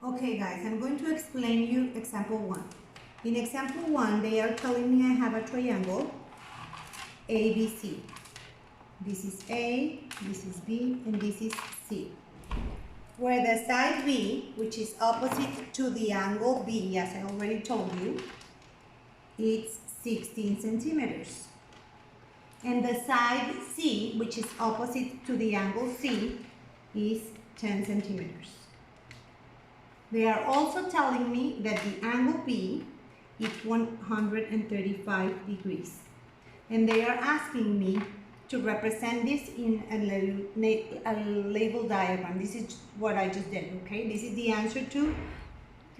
Okay guys, I'm going to explain you example 1. In example 1, they are telling me I have a triangle ABC. This is A, this is B, and this is C. Where the side B, which is opposite to the angle B, as I already told you, it's 16 centimeters. And the side C, which is opposite to the angle C, is 10 centimeters. They are also telling me that the angle B is 135 degrees. And they are asking me to represent this in a label diagram. This is what I just did, okay? This is the answer to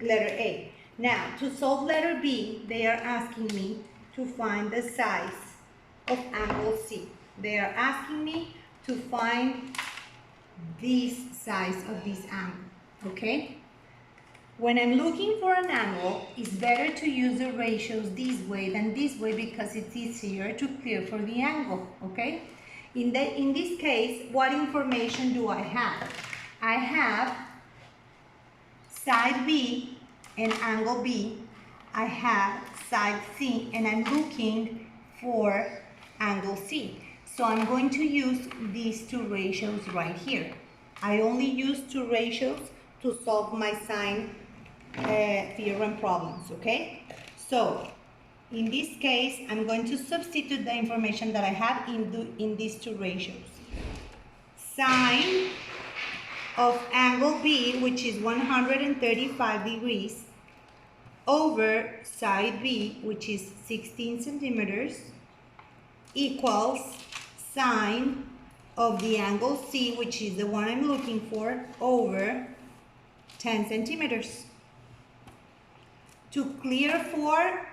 letter A. Now, to solve letter B, they are asking me to find the size of angle C. They are asking me to find this size of this angle, okay? When I'm looking for an angle, it's better to use the ratios this way than this way because it's easier to clear for the angle, okay? In this case, what information do I have? I have side B and angle B. I have side C and I'm looking for angle C. So I'm going to use these two ratios right here. I only use two ratios to solve my sine theorem problems, okay? So in this case, I'm going to substitute the information that I have in these two ratios. Sine of angle B, which is 135 degrees, over side B, which is 16 centimeters, equals sine of the angle C, which is the one I'm looking for, over 10 centimeters. To clear for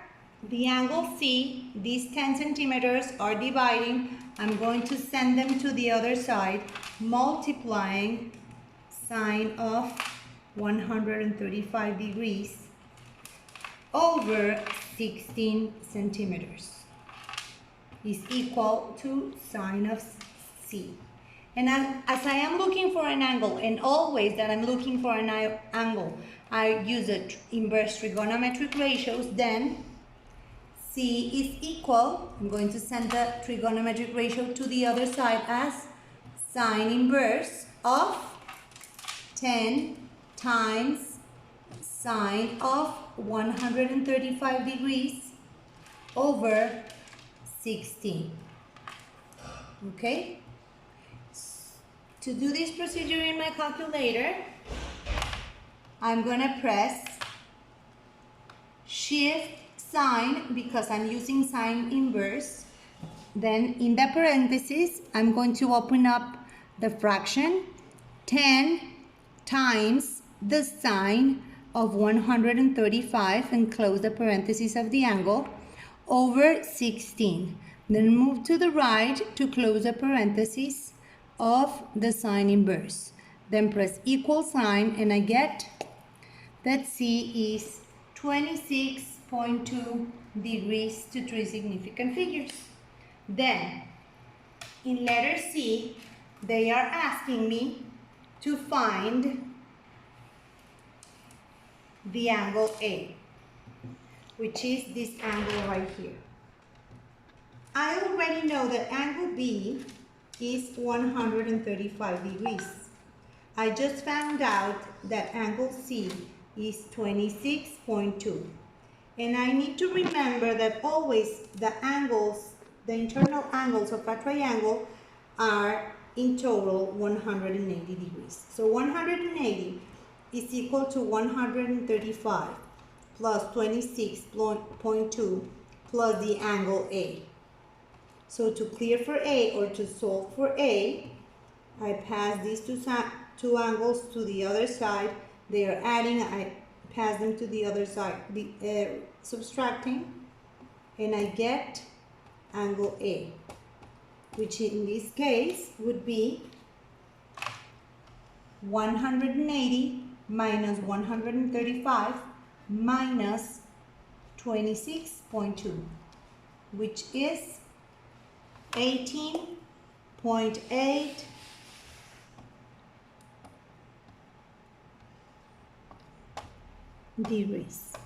the angle C, these 10 centimeters are dividing. I'm going to send them to the other side, multiplying sine of 135 degrees over 16 centimeters is equal to sine of C. And as I am looking for an angle, and always that I'm looking for an angle, I use inverse trigonometric ratios, then C is equal, I'm going to send the trigonometric ratio to the other side as sine inverse of 10 times sine of 135 degrees over 16. Okay? To do this procedure in my calculator, I'm going to press Shift Sine because I'm using sine inverse. Then in the parentheses, I'm going to open up the fraction 10 times the sine of 135 and close the parentheses of the angle over 16. Then move to the right to close the parentheses of the sine inverse. Then press equal sign and I get that C is 26.2 degrees to three significant figures. Then in letter C, they are asking me to find the angle A, which is this angle right here. I already know that angle B is 135 degrees. I just found out that angle C is 26.2. And I need to remember that always the angles, the internal angles of a triangle are in total 180 degrees. So 180 is equal to 135 plus 26.2 plus the angle A. So to clear for A or to solve for A, I pass these two angles to the other side. They are adding, I pass them to the other side, subtracting, and I get angle A, which in this case would be 180 minus 135 minus 26.2, which is 18.8 degrees.